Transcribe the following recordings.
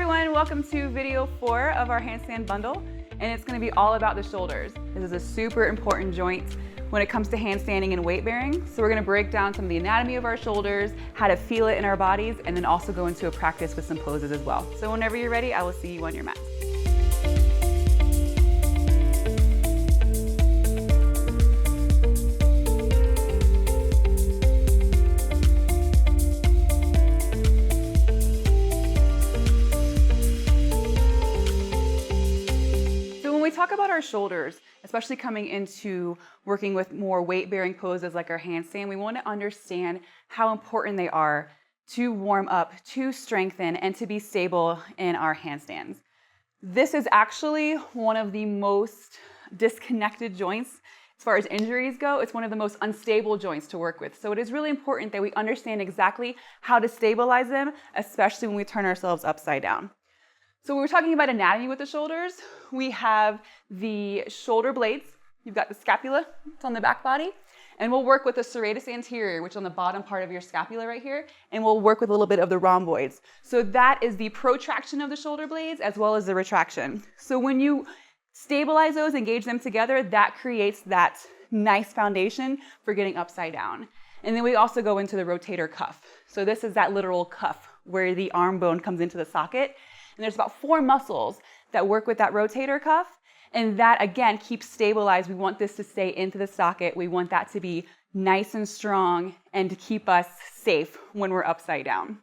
everyone, welcome to video 4 of our handstand bundle, and it's going to be all about the shoulders. This is a super important joint when it comes to handstanding and weight bearing. So we're going to break down some of the anatomy of our shoulders, how to feel it in our bodies, and then also go into a practice with some poses as well. So whenever you're ready, I will see you on your mat. When we talk about our shoulders, especially coming into working with more weight-bearing poses like our handstand, we want to understand how important they are to warm up, to strengthen, and to be stable in our handstands. This is actually one of the most disconnected joints as far as injuries go. It's one of the most unstable joints to work with. So it is really important that we understand exactly how to stabilize them, especially when we turn ourselves upside down. So when we're talking about anatomy with the shoulders, we have the shoulder blades. You've got the scapula, it's on the back body, and we'll work with the serratus anterior, which is on the bottom part of your scapula right here, and we'll work with a little bit of the rhomboids. So that is the protraction of the shoulder blades as well as the retraction. So when you stabilize those, engage them together, that creates that nice foundation for getting upside down. And then we also go into the rotator cuff. So this is that literal cuff where the arm bone comes into the socket. And there's about 4 muscles that work with that rotator cuff. And that, again, keeps stabilized. We want this to stay into the socket. We want that to be nice and strong and to keep us safe when we're upside down.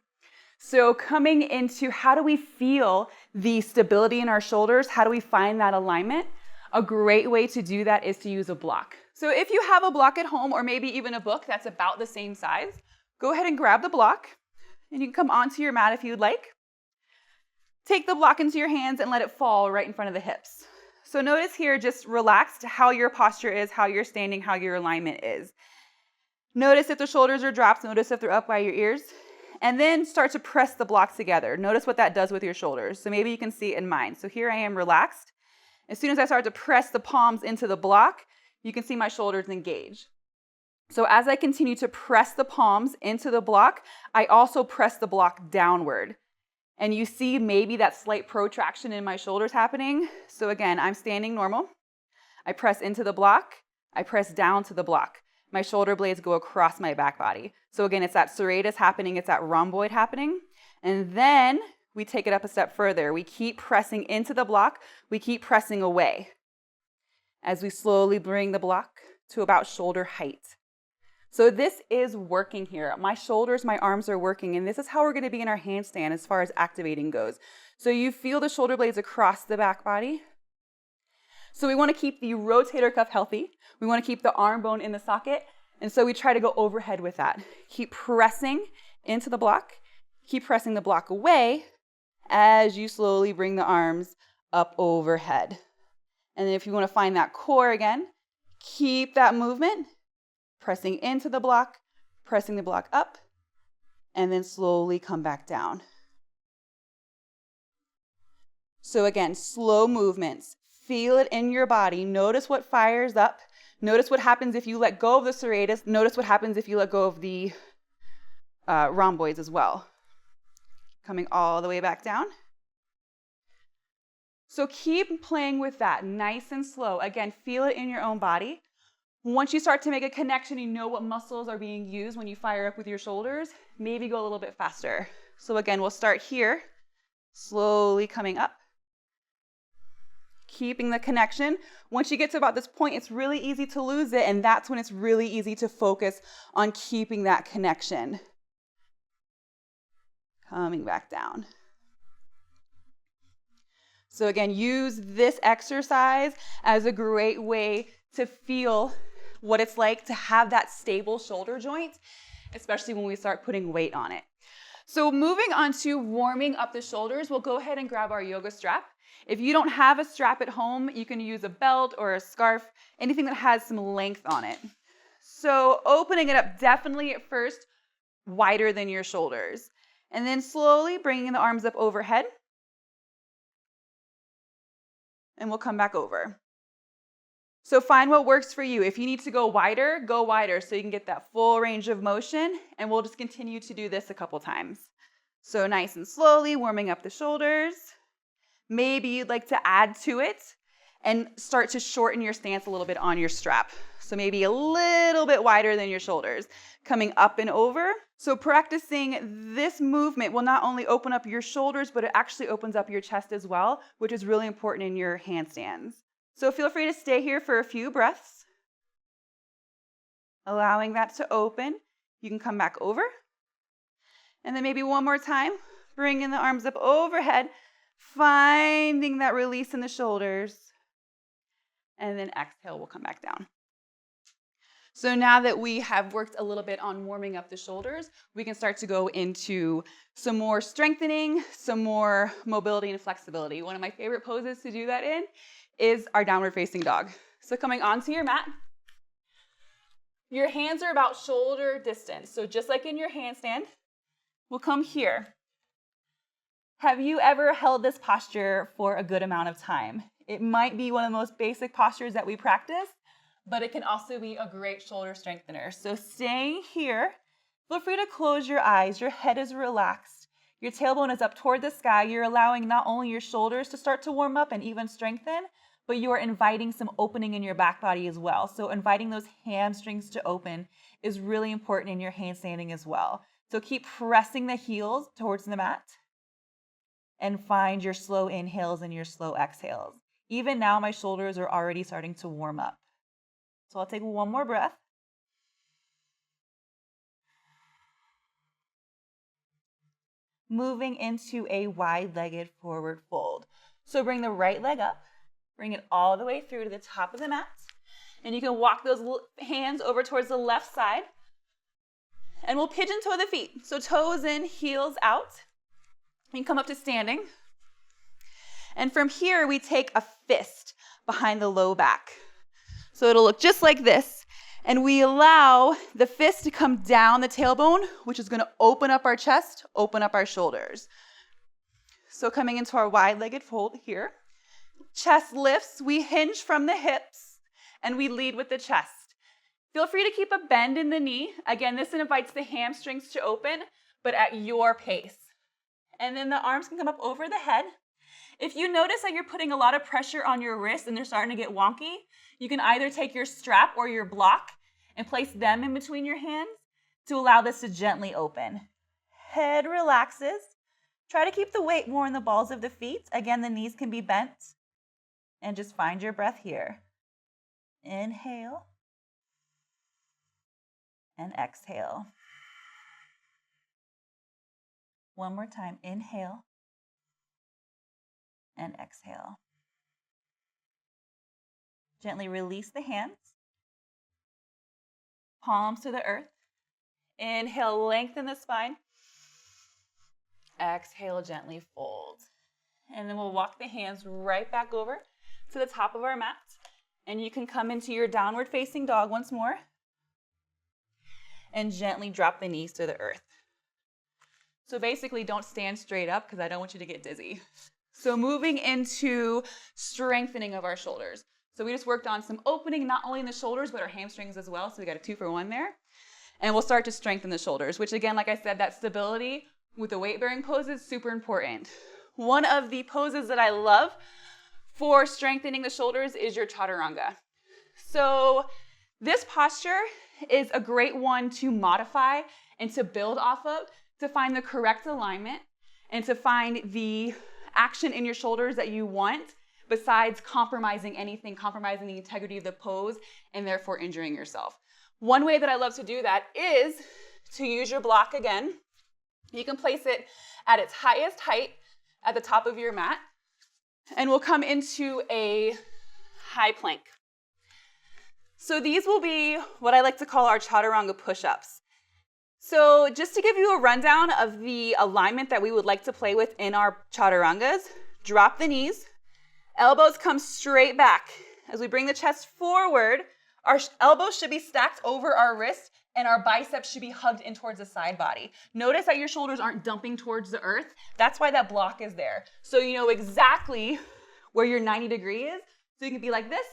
So coming into how do we feel the stability in our shoulders? How do we find that alignment? A great way to do that is to use a block. So if you have a block at home or maybe even a book that's about the same size, go ahead and grab the block. And you can come onto your mat if you'd like. Take the block into your hands and let it fall right in front of the hips. So notice here, just relaxed how your posture is, how you're standing, how your alignment is. Notice if the shoulders are dropped, notice if they're up by your ears, and then start to press the blocks together. Notice what that does with your shoulders. So maybe you can see it in mine. So here I am relaxed. As soon as I start to press the palms into the block, you can see my shoulders engage. So as I continue to press the palms into the block, I also press the block downward. And you see maybe that slight protraction in my shoulders happening. So again, I'm standing normal. I press into the block. I press down to the block. My shoulder blades go across my back body. So again, it's that serratus happening. It's that rhomboid happening. And then we take it up a step further. We keep pressing into the block. We keep pressing away as we slowly bring the block to about shoulder height. So this is working here. My shoulders, my arms are working, and this is how we're going to be in our handstand as far as activating goes. So you feel the shoulder blades across the back body. So we want to keep the rotator cuff healthy. We want to keep the arm bone in the socket, and so we try to go overhead with that. Keep pressing into the block. Keep pressing the block away as you slowly bring the arms up overhead. And then if you want to find that core again, keep that movement. Pressing into the block, pressing the block up, and then slowly come back down. So again, slow movements. Feel it in your body. Notice what fires up. Notice what happens if you let go of the serratus. Notice what happens if you let go of the rhomboids as well. Coming all the way back down. So keep playing with that, nice and slow. Again, feel it in your own body. Once you start to make a connection, you know what muscles are being used when you fire up with your shoulders, maybe go a little bit faster. So again, we'll start here, slowly coming up, keeping the connection. Once you get to about this point, it's really easy to lose it, and that's when it's really easy to focus on keeping that connection. Coming back down. So again, use this exercise as a great way to feel what it's like to have that stable shoulder joint, especially when we start putting weight on it. So moving on to warming up the shoulders, we'll go ahead and grab our yoga strap. If you don't have a strap at home, you can use a belt or a scarf, anything that has some length on it. So opening it up definitely at first wider than your shoulders, and then slowly bringing the arms up overhead, and we'll come back over. So find what works for you. If you need to go wider so you can get that full range of motion, and we'll just continue to do this a couple times. So nice and slowly warming up the shoulders. Maybe you'd like to add to it and start to shorten your stance a little bit on your strap. So maybe a little bit wider than your shoulders, coming up and over. So practicing this movement will not only open up your shoulders, but it actually opens up your chest as well, which is really important in your handstands. So feel free to stay here for a few breaths, allowing that to open. You can come back over. And then maybe one more time, bringing the arms up overhead, finding that release in the shoulders. And then exhale, we'll come back down. So now that we have worked a little bit on warming up the shoulders, we can start to go into some more strengthening, some more mobility and flexibility. One of my favorite poses to do that in is our downward facing dog. So coming onto your mat, your hands are about shoulder distance. So just like in your handstand, we'll come here. Have you ever held this posture for a good amount of time? It might be one of the most basic postures that we practice, but it can also be a great shoulder strengthener. So staying here, feel free to close your eyes. Your head is relaxed. Your tailbone is up toward the sky. You're allowing not only your shoulders to start to warm up and even strengthen, but you are inviting some opening in your back body as well. So inviting those hamstrings to open is really important in your handstanding as well. So keep pressing the heels towards the mat and find your slow inhales and your slow exhales. Even now, my shoulders are already starting to warm up. So I'll take one more breath. Moving into a wide-legged forward fold. So bring the right leg up, bring it all the way through to the top of the mat, and you can walk those hands over towards the left side, and we'll pigeon toe the feet. So toes in, heels out. You can come up to standing. And from here, we take a fist behind the low back. So it'll look just like this. And we allow the fist to come down the tailbone, which is going to open up our chest, open up our shoulders. So coming into our wide-legged fold here. Chest lifts, we hinge from the hips, and we lead with the chest. Feel free to keep a bend in the knee. Again, this invites the hamstrings to open, but at your pace. And then the arms can come up over the head. If you notice that you're putting a lot of pressure on your wrists and they're starting to get wonky, you can either take your strap or your block and place them in between your hands to allow this to gently open. Head relaxes. Try to keep the weight more in the balls of the feet. Again, the knees can be bent. And just find your breath here. Inhale. And exhale. One more time. Inhale. And exhale. Gently release the hands. Palms to the earth. Inhale, lengthen the spine. Exhale, gently fold. And then we'll walk the hands right back over to the top of our mat. And you can come into your downward facing dog once more. And gently drop the knees to the earth. So basically, don't stand straight up because I don't want you to get dizzy. So moving into strengthening of our shoulders. So we just worked on some opening, not only in the shoulders, but our hamstrings as well. So we got a 2-for-1 there. And we'll start to strengthen the shoulders, which again, like I said, that stability with the weight-bearing poses is super important. One of the poses that I love for strengthening the shoulders is your Chaturanga. So this posture is a great one to modify and to build off of, to find the correct alignment and to find the action in your shoulders that you want, besides compromising anything, compromising the integrity of the pose, and therefore injuring yourself. One way that I love to do that is to use your block again. You can place it at its highest height at the top of your mat, and we'll come into a high plank. So these will be what I like to call our Chaturanga push-ups. So just to give you a rundown of the alignment that we would like to play with in our Chaturangas, drop the knees, elbows come straight back. As we bring the chest forward, our elbows should be stacked over our wrist and our biceps should be hugged in towards the side body. Notice that your shoulders aren't dumping towards the earth. That's why that block is there. So you know exactly where your 90 degree is. So you can be like this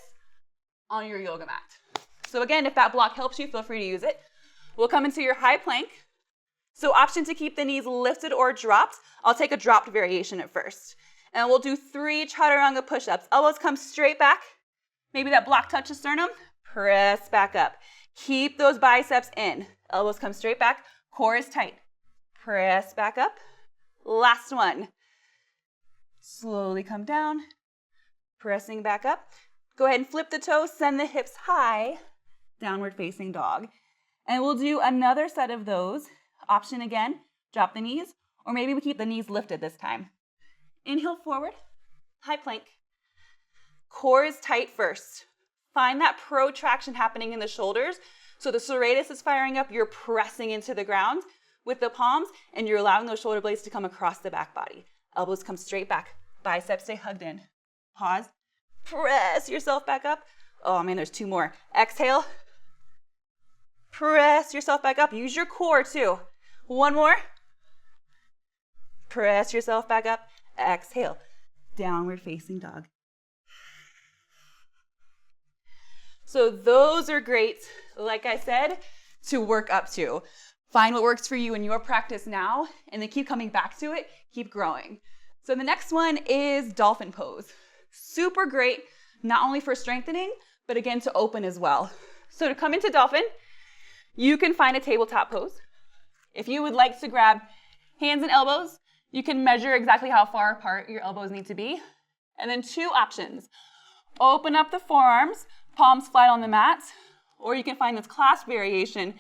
on your yoga mat. So again, if that block helps you, feel free to use it. We'll come into your high plank. So option to keep the knees lifted or dropped. I'll take a dropped variation at first. And we'll do 3 Chaturanga push-ups. Elbows come straight back. Maybe that block touch the sternum. Press back up. Keep those biceps in. Elbows come straight back. Core is tight. Press back up. Last one. Slowly come down. Pressing back up. Go ahead and flip the toes. Send the hips high. Downward facing dog. And we'll do another set of those. Option again, drop the knees, or maybe we keep the knees lifted this time. Inhale forward, high plank. Core is tight first. Find that protraction happening in the shoulders. So the serratus is firing up, you're pressing into the ground with the palms, and you're allowing those shoulder blades to come across the back body. Elbows come straight back, biceps stay hugged in. Pause, press yourself back up. Oh man, there's 2 more. Exhale, press yourself back up. Use your core too. 1 more. Press yourself back up. Exhale. Downward facing dog. So those are great, like I said, to work up to. Find what works for you in your practice now, and then keep coming back to it. Keep growing. So the next one is dolphin pose. Super great, not only for strengthening, but again to open as well. So to come into dolphin, you can find a tabletop pose. If you would like to grab hands and elbows, you can measure exactly how far apart your elbows need to be. And then 2 options. Open up the forearms, palms flat on the mat, or you can find this clasp variation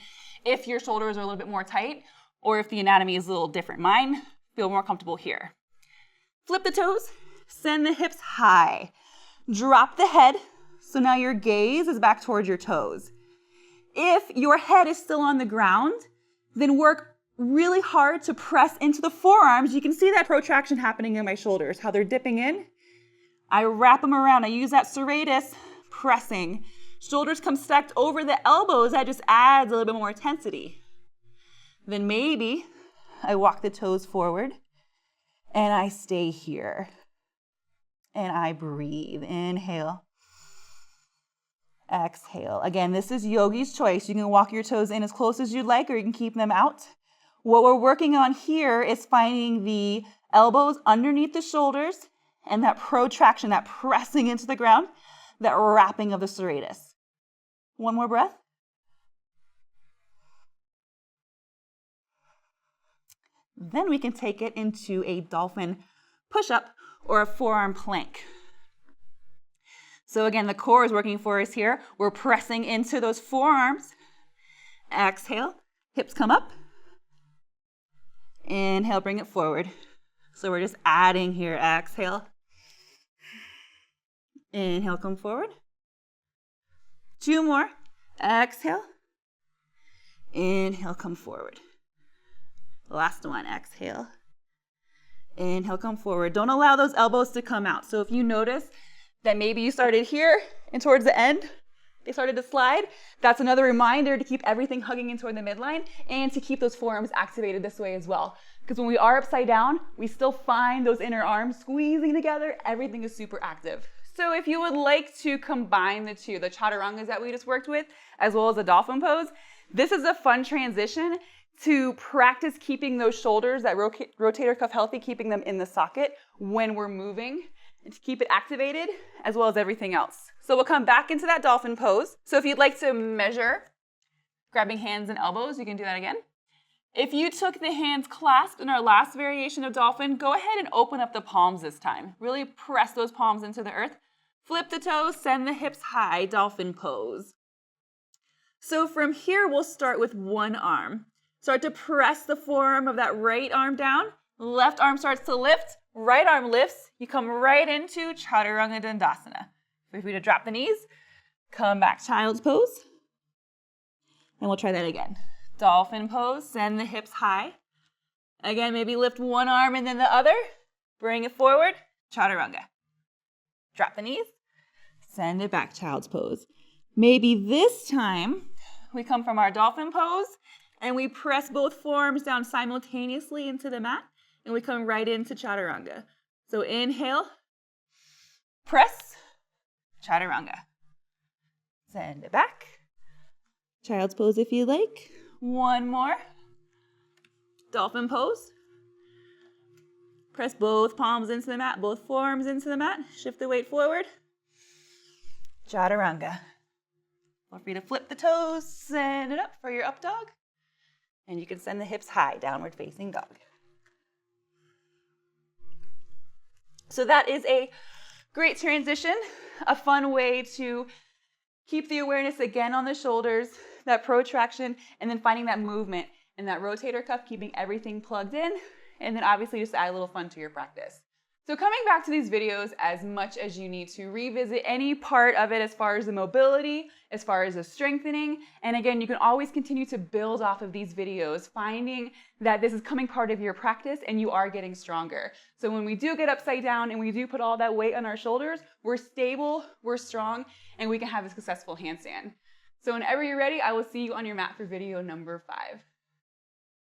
if your shoulders are a little bit more tight, or if the anatomy is a little different. Mine feel more comfortable here. Flip the toes, send the hips high. Drop the head, so now your gaze is back towards your toes. If your head is still on the ground, then work really hard to press into the forearms. You can see that protraction happening in my shoulders, how they're dipping in. I wrap them around. I use that serratus, pressing. Shoulders come stacked over the elbows. That just adds a little bit more intensity. Then maybe I walk the toes forward and I stay here. And I breathe. Inhale. Exhale. Again, this is yogi's choice. You can walk your toes in as close as you'd like, or you can keep them out. What we're working on here is finding the elbows underneath the shoulders and that protraction, that pressing into the ground, that wrapping of the serratus. 1 more breath. Then we can take it into a dolphin push-up or a forearm plank. So again, the core is working for us here. We're pressing into those forearms. Exhale, hips come up. Inhale, bring it forward. So we're just adding here. Exhale. Inhale, come forward. 2 more. Exhale. Inhale, come forward. Last one. Exhale. Inhale, come forward. Don't allow those elbows to come out. So if you notice that maybe you started here and towards the end, they started to slide, that's another reminder to keep everything hugging in toward the midline and to keep those forearms activated this way as well. Because when we are upside down, we still find those inner arms squeezing together. Everything is super active. So if you would like to combine the 2, the Chaturangas that we just worked with, as well as the dolphin pose, this is a fun transition to practice keeping those shoulders, that rotator cuff healthy, keeping them in the socket when we're moving, and to keep it activated, as well as everything else. So we'll come back into that dolphin pose. So if you'd like to measure grabbing hands and elbows, you can do that again. If you took the hands clasped in our last variation of dolphin, go ahead and open up the palms this time. Really press those palms into the earth. Flip the toes, send the hips high, dolphin pose. So from here, we'll start with 1 arm. Start to press the forearm of that right arm down. Left arm starts to lift. Right arm lifts. You come right into Chaturanga Dandasana. Feel free to drop the knees. Come back, child's pose. And we'll try that again. Dolphin pose. Send the hips high. Again, maybe lift 1 arm and then the other. Bring it forward. Chaturanga. Drop the knees. Send it back, child's pose. Maybe this time we come from our dolphin pose and we press both forearms down simultaneously into the mat and we come right into Chaturanga. So inhale, press, Chaturanga. Send it back. Child's pose if you like. 1 more. Dolphin pose. Press both palms into the mat, both forearms into the mat. Shift the weight forward. Chaturanga. Feel free to flip the toes, send it up for your up dog. And you can send the hips high, downward facing dog. So that is a great transition, a fun way to keep the awareness again on the shoulders, that protraction, and then finding that movement and that rotator cuff, keeping everything plugged in, and then obviously just add a little fun to your practice. So coming back to these videos as much as you need to, revisit any part of it as far as the mobility, as far as the strengthening, and again, you can always continue to build off of these videos, finding that this is coming part of your practice and you are getting stronger. So when we do get upside down and we do put all that weight on our shoulders, we're stable, we're strong, and we can have a successful handstand. So whenever you're ready, I will see you on your mat for video number 5.